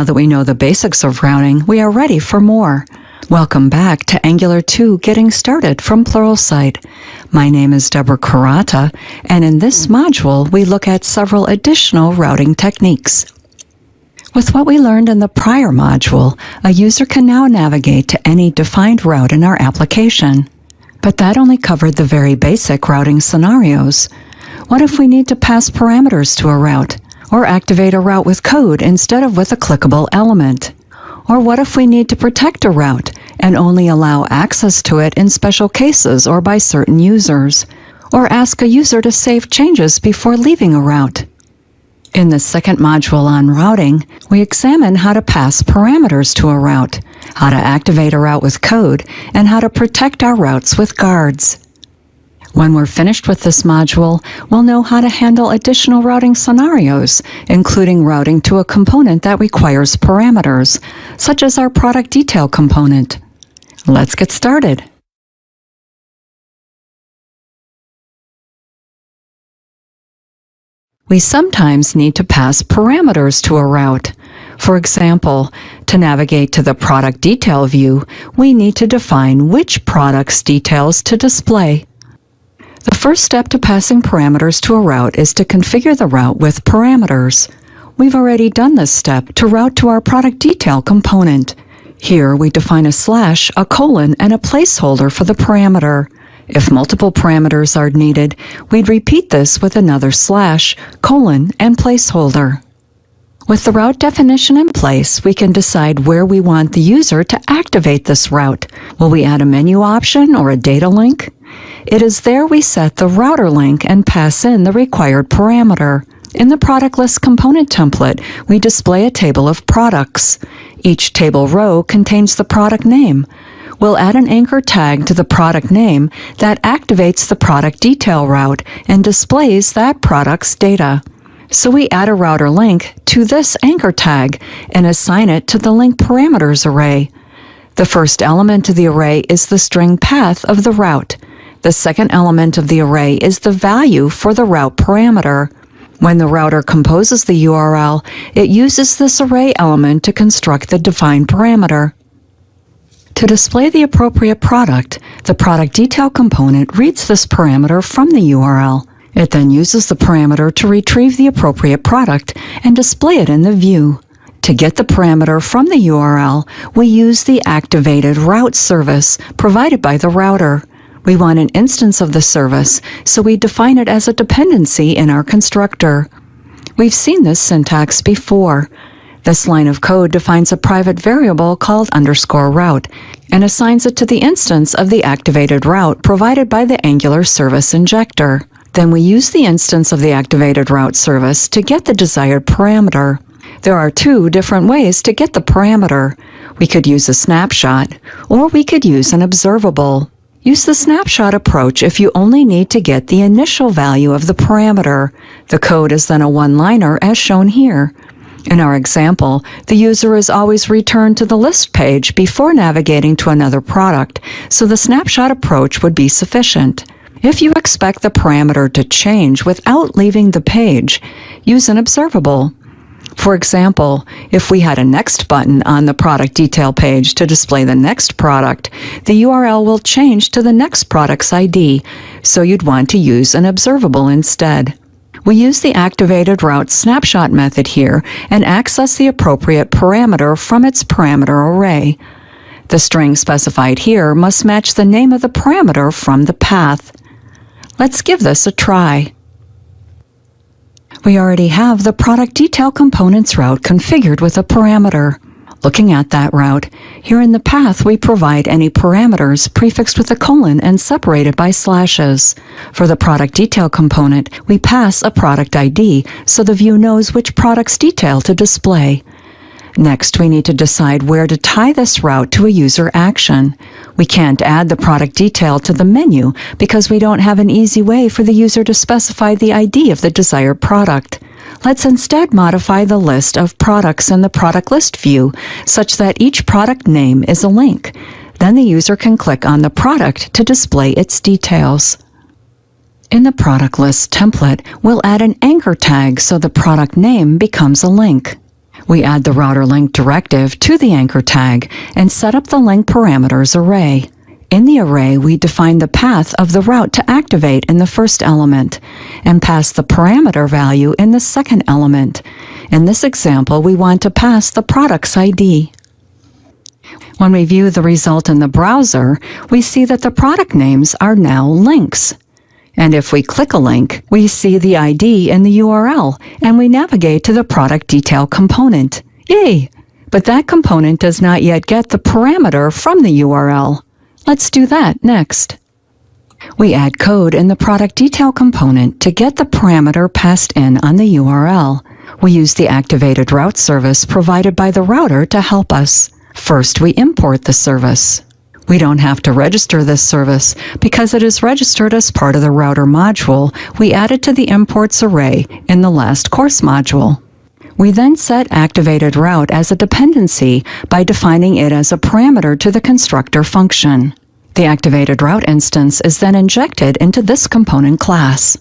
Now that we know the basics of routing, we are ready for more. Welcome back to Angular 2 Getting Started from Pluralsight. My name is Deborah Kurata, and in this module, we look at several additional routing techniques. With what we learned in the prior module, a user can now navigate to any defined route in our application. But that only covered the very basic routing scenarios. What if we need to pass parameters to a route, or activate a route with code instead of with a clickable element? Or what if we need to protect a route and only allow access to it in special cases or by certain users? Or ask a user to save changes before leaving a route? In the second module on routing, we examine how to pass parameters to a route, how to activate a route with code, and how to protect our routes with guards. When we're finished with this module, we'll know how to handle additional routing scenarios, including routing to a component that requires parameters, such as our product detail component. Let's get started. We sometimes need to pass parameters to a route. For example, to navigate to the product detail view, we need to define which product's details to display. The first step to passing parameters to a route is to configure the route with parameters. We've already done this step to route to our product detail component. Here we define a slash, a colon, and a placeholder for the parameter. If multiple parameters are needed, we'd repeat this with another slash, colon, and placeholder. With the route definition in place, we can decide where we want the user to activate this route. Will we add a menu option or a data link? It is there we set the router link and pass in the required parameter. In the product list component template, we display a table of products. Each table row contains the product name. We'll add an anchor tag to the product name that activates the product detail route and displays that product's data. So we add a router link to this anchor tag and assign it to the link parameters array. The first element of the array is the string path of the route. The second element of the array is the value for the route parameter. When the router composes the URL, it uses this array element to construct the defined parameter. To display the appropriate product, the product detail component reads this parameter from the URL. It then uses the parameter to retrieve the appropriate product and display it in the view. To get the parameter from the URL, we use the activated route service provided by the router. We want an instance of the service, so we define it as a dependency in our constructor. We've seen this syntax before. This line of code defines a private variable called _route and assigns it to the instance of the activated route provided by the Angular service injector. Then we use the instance of the activated route service to get the desired parameter. There are two different ways to get the parameter. We could use a snapshot, or we could use an observable. Use the snapshot approach if you only need to get the initial value of the parameter. The code is then a one-liner as shown here. In our example, the user is always returned to the list page before navigating to another product, so the snapshot approach would be sufficient. If you expect the parameter to change without leaving the page, use an observable. For example, if we had a next button on the product detail page to display the next product, the URL will change to the next product's ID, so you'd want to use an observable instead. We use the activated route snapshot method here and access the appropriate parameter from its parameter array. The string specified here must match the name of the parameter from the path. Let's give this a try. We already have the product detail components route configured with a parameter. Looking at that route, here in the path we provide any parameters prefixed with a colon and separated by slashes. For the product detail component, we pass a product ID so the view knows which product's detail to display. Next, we need to decide where to tie this route to a user action. We can't add the product detail to the menu because we don't have an easy way for the user to specify the ID of the desired product. Let's instead modify the list of products in the product list view such that each product name is a link. Then the user can click on the product to display its details. In the product list template, we'll add an anchor tag so the product name becomes a link. We add the router link directive to the anchor tag and set up the link parameters array. In the array, we define the path of the route to activate in the first element and pass the parameter value in the second element. In this example, we want to pass the product's ID. When we view the result in the browser, we see that the product names are now links. And if we click a link, we see the ID in the URL, and we navigate to the product detail component. Yay! But that component does not yet get the parameter from the URL. Let's do that next. We add code in the product detail component to get the parameter passed in on the URL. We use the activated route service provided by the router to help us. First, we import the service. We don't have to register this service because it is registered as part of the router module we added to the imports array in the last course module. We then set activated route as a dependency by defining it as a parameter to the constructor function. The activated route instance is then injected into this component class.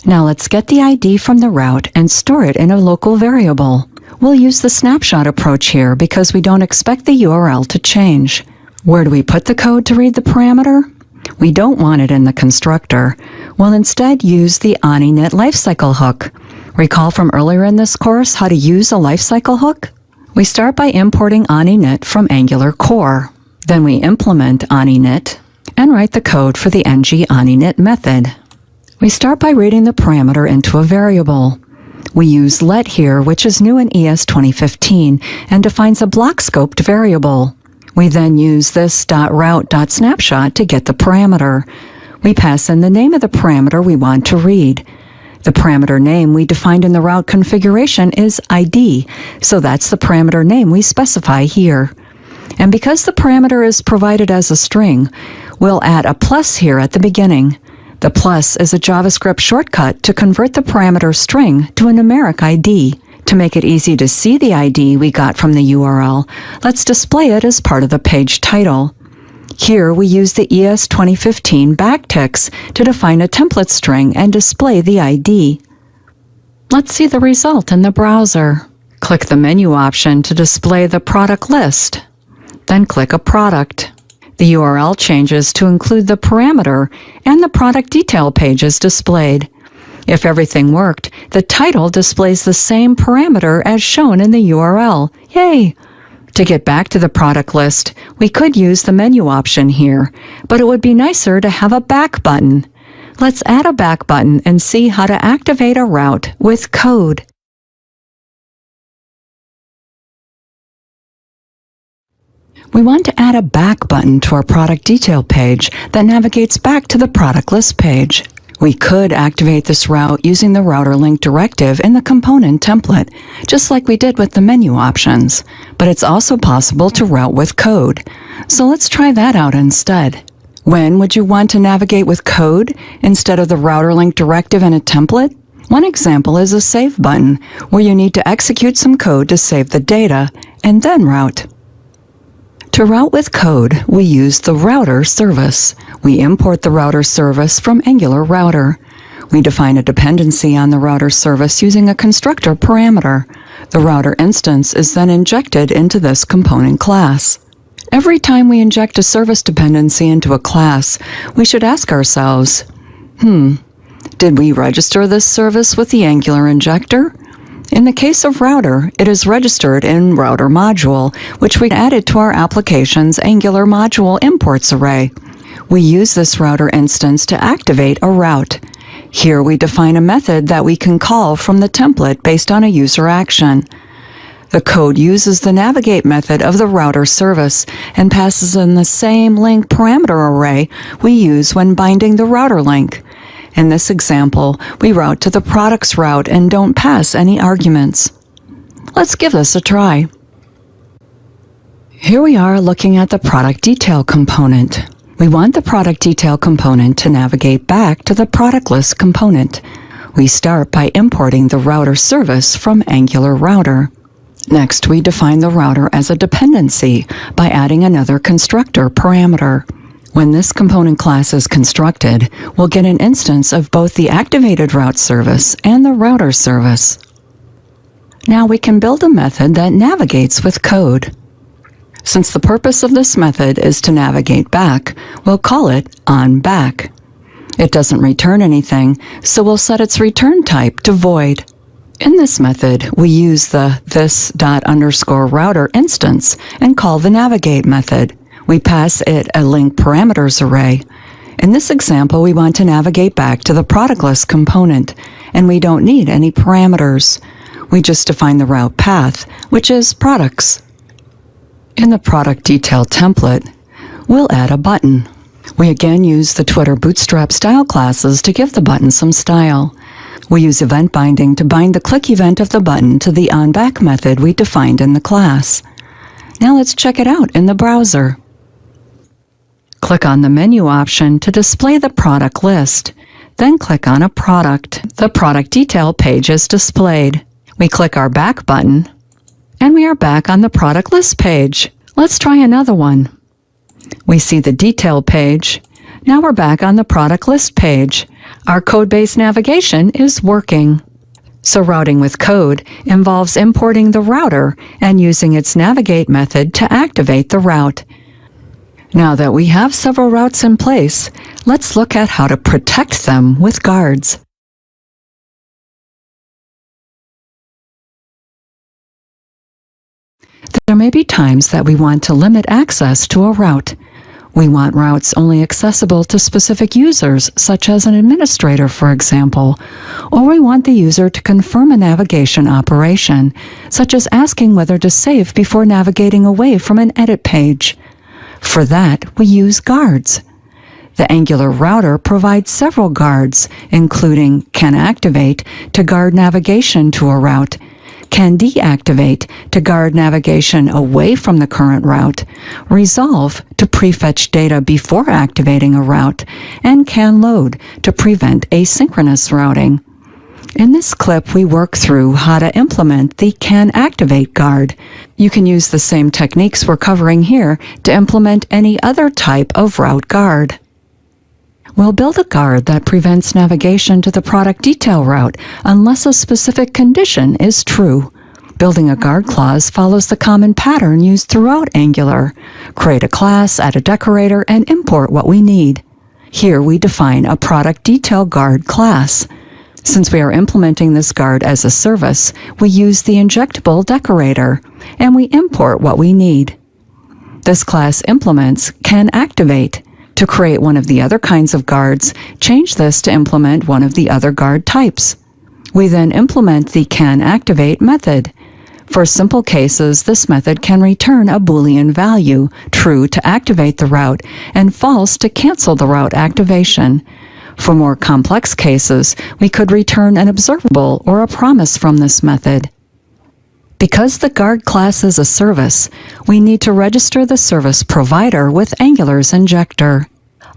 Now let's get the ID from the route and store it in a local variable. We'll use the snapshot approach here because we don't expect the URL to change. Where do we put the code to read the parameter? We don't want it in the constructor. We'll instead use the AniNet lifecycle hook. Recall from earlier in this course how to use a lifecycle hook? We start by importing AniNet from Angular Core. Then we implement AniNet and write the code for the ng AniNet method. We start by reading the parameter into a variable. We use let here, which is new in ES 2015, and defines a block-scoped variable. We then use this .route.snapshot to get the parameter. We pass in the name of the parameter we want to read. The parameter name we defined in the route configuration is ID, so that's the parameter name we specify here. And because the parameter is provided as a string, we'll add a plus here at the beginning. The plus is a JavaScript shortcut to convert the parameter string to a numeric ID. To make it easy to see the ID we got from the URL, let's display it as part of the page title. Here we use the ES 2015 backticks to define a template string and display the ID. Let's see the result in the browser. Click the menu option to display the product list. Then click a product. The URL changes to include the parameter and the product detail page is displayed. If everything worked, the title displays the same parameter as shown in the URL. Yay! To get back to the product list, we could use the menu option here, but it would be nicer to have a back button. Let's add a back button and see how to activate a route with code. We want to add a back button to our product detail page that navigates back to the product list page. We could activate this route using the router link directive in the component template, just like we did with the menu options. But it's also possible to route with code. So let's try that out instead. When would you want to navigate with code instead of the router link directive in a template? One example is a save button, where you need to execute some code to save the data and then route. To route with code, we use the router service. We import the router service from Angular Router. We define a dependency on the router service using a constructor parameter. The router instance is then injected into this component class. Every time we inject a service dependency into a class, we should ask ourselves, did we register this service with the Angular injector? In the case of router, it is registered in router module, which we added to our application's Angular module imports array. We use this router instance to activate a route. Here we define a method that we can call from the template based on a user action. The code uses the navigate method of the router service and passes in the same link parameter array we use when binding the router link. In this example, we route to the products route and don't pass any arguments. Let's give this a try. Here we are looking at the product detail component. We want the product detail component to navigate back to the product list component. We start by importing the router service from Angular Router. Next, we define the router as a dependency by adding another constructor parameter. When this component class is constructed, we'll get an instance of both the activated route service and the router service. Now we can build a method that navigates with code. Since the purpose of this method is to navigate back, we'll call it onBack. It doesn't return anything, so we'll set its return type to void. In this method, we use the this._router instance and call the navigate method. We pass it a link parameters array. In this example, we want to navigate back to the product list component, and we don't need any parameters. We just define the route path, which is products. In the product detail template, we'll add a button. We again use the Twitter Bootstrap style classes to give the button some style. We use event binding to bind the click event of the button to the onBack method we defined in the class. Now let's check it out in the browser. Click on the menu option to display the product list. Then click on a product. The product detail page is displayed. We click our back button, and we are back on the product list page. Let's try another one. We see the detail page. Now we're back on the product list page. Our code-based navigation is working. So routing with code involves importing the router and using its navigate method to activate the route. Now that we have several routes in place, let's look at how to protect them with guards. There may be times that we want to limit access to a route. We want routes only accessible to specific users, such as an administrator, for example, or we want the user to confirm a navigation operation, such as asking whether to save before navigating away from an edit page. For that, we use guards. The Angular router provides several guards, including canActivate to guard navigation to a route, canDeactivate to guard navigation away from the current route, resolve to prefetch data before activating a route, and canLoad to prevent asynchronous routing. In this clip, we work through how to implement the canActivate guard. You can use the same techniques we're covering here to implement any other type of route guard. We'll build a guard that prevents navigation to the product detail route unless a specific condition is true. Building a guard clause follows the common pattern used throughout Angular. Create a class, add a decorator, and import what we need. Here we define a product detail guard class. Since we are implementing this guard as a service, we use the injectable decorator, and we import what we need. This class implements canActivate. To create one of the other kinds of guards, change this to implement one of the other guard types. We then implement the canActivate method. For simple cases, this method can return a Boolean value, true to activate the route, and false to cancel the route activation. For more complex cases, we could return an observable or a promise from this method. Because the guard class is a service, we need to register the service provider with Angular's injector.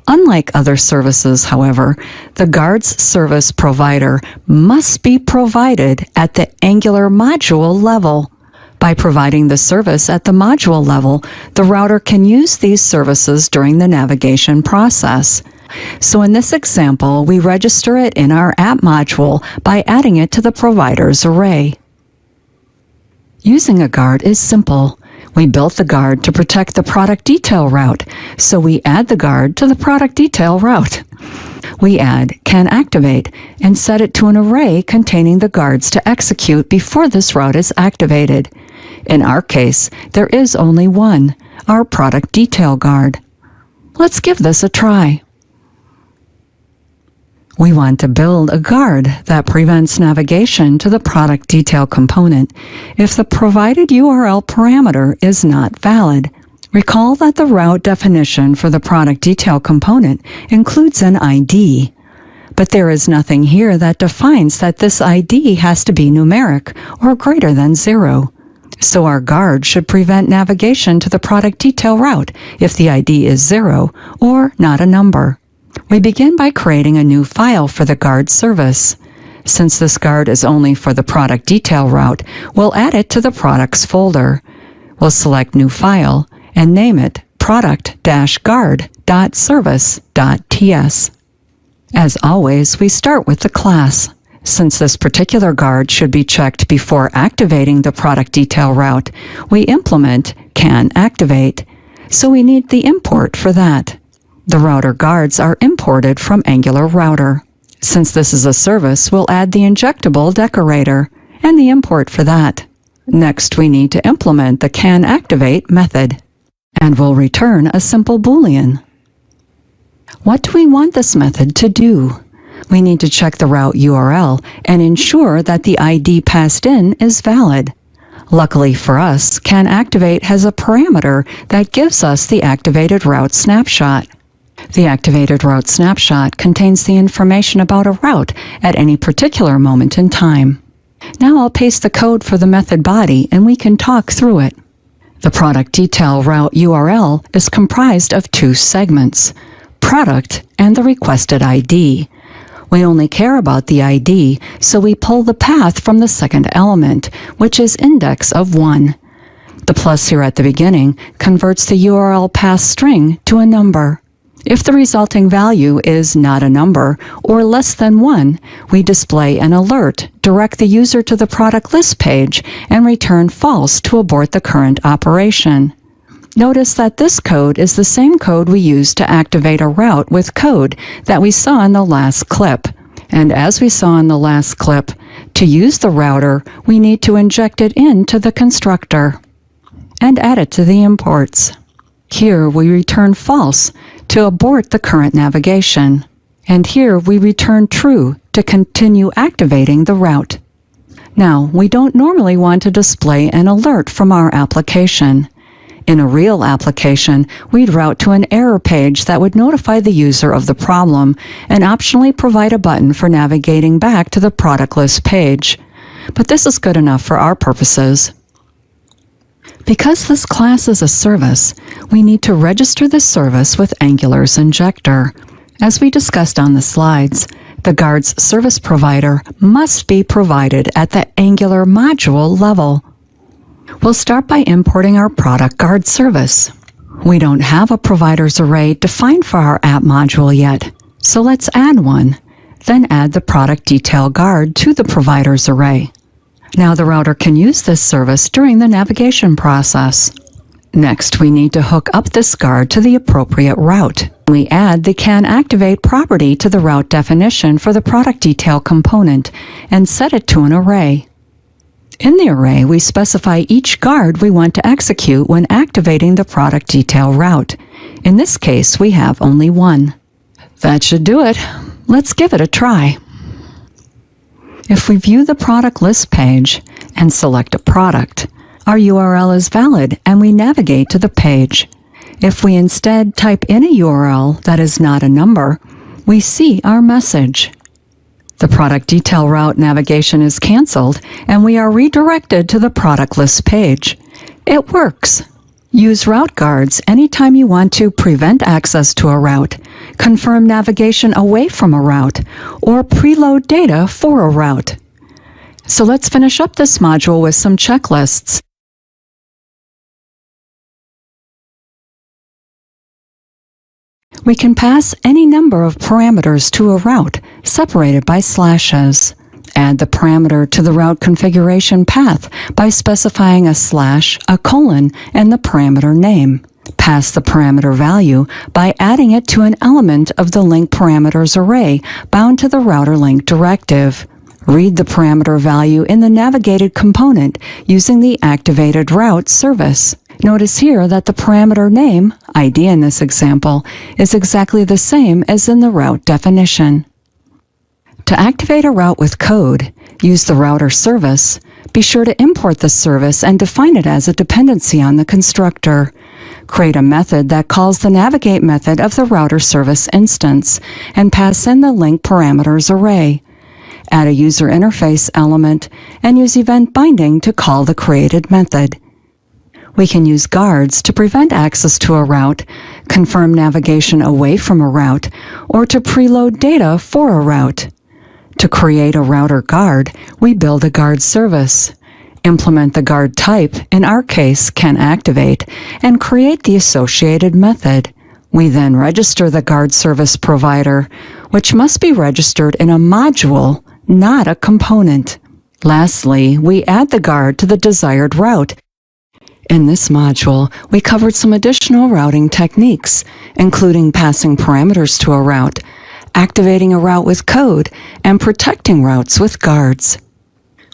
Unlike other services, however, the guard's service provider must be provided at the Angular module level. By providing the service at the module level, the router can use these services during the navigation process. So in this example, we register it in our app module by adding it to the provider's array. Using a guard is simple. We built the guard to protect the product detail route, so we add the guard to the product detail route. We add canActivate and set it to an array containing the guards to execute before this route is activated. In our case, there is only one, our product detail guard. Let's give this a try. We want to build a guard that prevents navigation to the product detail component if the provided URL parameter is not valid. Recall that the route definition for the product detail component includes an ID, but there is nothing here that defines that this ID has to be numeric or greater than 0. So our guard should prevent navigation to the product detail route if the ID is 0 or not a number. We begin by creating a new file for the guard service. Since this guard is only for the product detail route, we'll add it to the products folder. We'll select New File and name it product-guard.service.ts. As always, we start with the class. Since this particular guard should be checked before activating the product detail route, we implement can activate, so we need the import for that. The router guards are imported from Angular Router. Since this is a service, we'll add the injectable decorator and the import for that. Next, we need to implement the can activate method, and we'll return a simple Boolean. What do we want this method to do? We need to check the route URL and ensure that the ID passed in is valid. Luckily for us, can activate has a parameter that gives us the activated route snapshot. The activated route snapshot contains the information about a route at any particular moment in time. Now I'll paste the code for the method body and we can talk through it. The product detail route URL is comprised of two segments, product and the requested ID. We only care about the ID, so we pull the path from the second element, which is index of 1. The plus here at the beginning converts the URL path string to a number. If the resulting value is not a number or less than 1, we display an alert, direct the user to the product list page, and return false to abort the current operation. Notice that this code is the same code we used to activate a route with code that we saw in the last clip. And as we saw in the last clip, to use the router, we need to inject it into the constructor and add it to the imports. Here we return false to abort the current navigation. And here we return true to continue activating the route. Now, we don't normally want to display an alert from our application. In a real application, we'd route to an error page that would notify the user of the problem and optionally provide a button for navigating back to the product list page. But this is good enough for our purposes. Because this class is a service, we need to register the service with Angular's injector. As we discussed on the slides, the guard's service provider must be provided at the Angular module level. We'll start by importing our product guard service. We don't have a providers array defined for our app module yet, so let's add one. Then add the product detail guard to the providers array. Now the router can use this service during the navigation process. Next, we need to hook up this guard to the appropriate route. We add the can activate property to the route definition for the product detail component and set it to an array. In the array, we specify each guard we want to execute when activating the product detail route. In this case, we have only one. That should do it. Let's give it a try. If we view the product list page and select a product, our URL is valid and we navigate to the page. If we instead type in a URL that is not a number, we see our message. The product detail route navigation is canceled and we are redirected to the product list page. It works. Use route guards anytime you want to prevent access to a route, confirm navigation away from a route, or preload data for a route. So let's finish up this module with some checklists. We can pass any number of parameters to a route, separated by slashes. Add the parameter to the route configuration path by specifying a slash, a colon, and the parameter name. Pass the parameter value by adding it to an element of the link parameters array bound to the router link directive. Read the parameter value in the navigated component using the activated route service. Notice here that the parameter name, ID in this example, is exactly the same as in the route definition. To activate a route with code, use the router service. Be sure to import the service and define it as a dependency on the constructor. Create a method that calls the navigate method of the router service instance and pass in the link parameters array. Add a user interface element and use event binding to call the created method. We can use guards to prevent access to a route, confirm navigation away from a route, or to preload data for a route. To create a router guard, we build a guard service, implement the guard type, in our case, can activate, and create the associated method. We then register the guard service provider, which must be registered in a module, not a component. Lastly, we add the guard to the desired route. In this module, we covered some additional routing techniques, including passing parameters to a route, activating a route with code, and protecting routes with guards.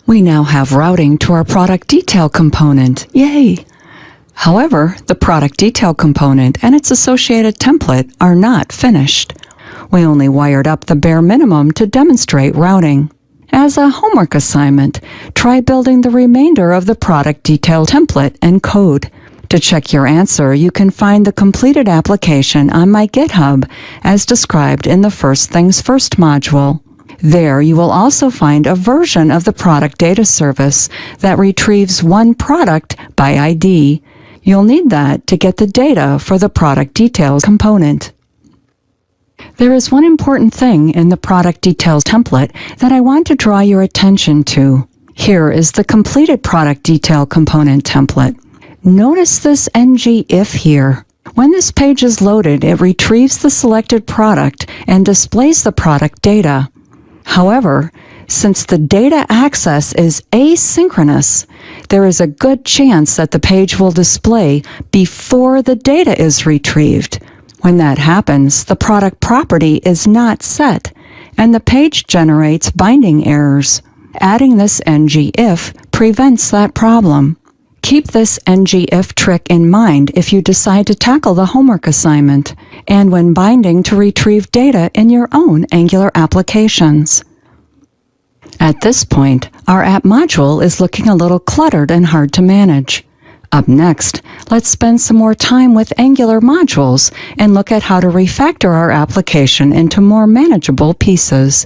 We now have routing to our product detail component. Yay! However, the product detail component and its associated template are not finished. We only wired up the bare minimum to demonstrate routing. As a homework assignment, try building the remainder of the product detail template and code. To check your answer, you can find the completed application on my GitHub as described in the First Things First module. There you will also find a version of the product data service that retrieves one product by ID. You'll need that to get the data for the product details component. There is one important thing in the product details template that I want to draw your attention to. Here is the completed product detail component template. Notice this ngIf here. When this page is loaded, it retrieves the selected product and displays the product data. However, since the data access is asynchronous, there is a good chance that the page will display before the data is retrieved. When that happens, the product property is not set, and the page generates binding errors. Adding this ngIf prevents that problem. Keep this ngIf trick in mind if you decide to tackle the homework assignment, and when binding to retrieve data in your own Angular applications. At this point, our app module is looking a little cluttered and hard to manage. Up next, let's spend some more time with Angular modules and look at how to refactor our application into more manageable pieces.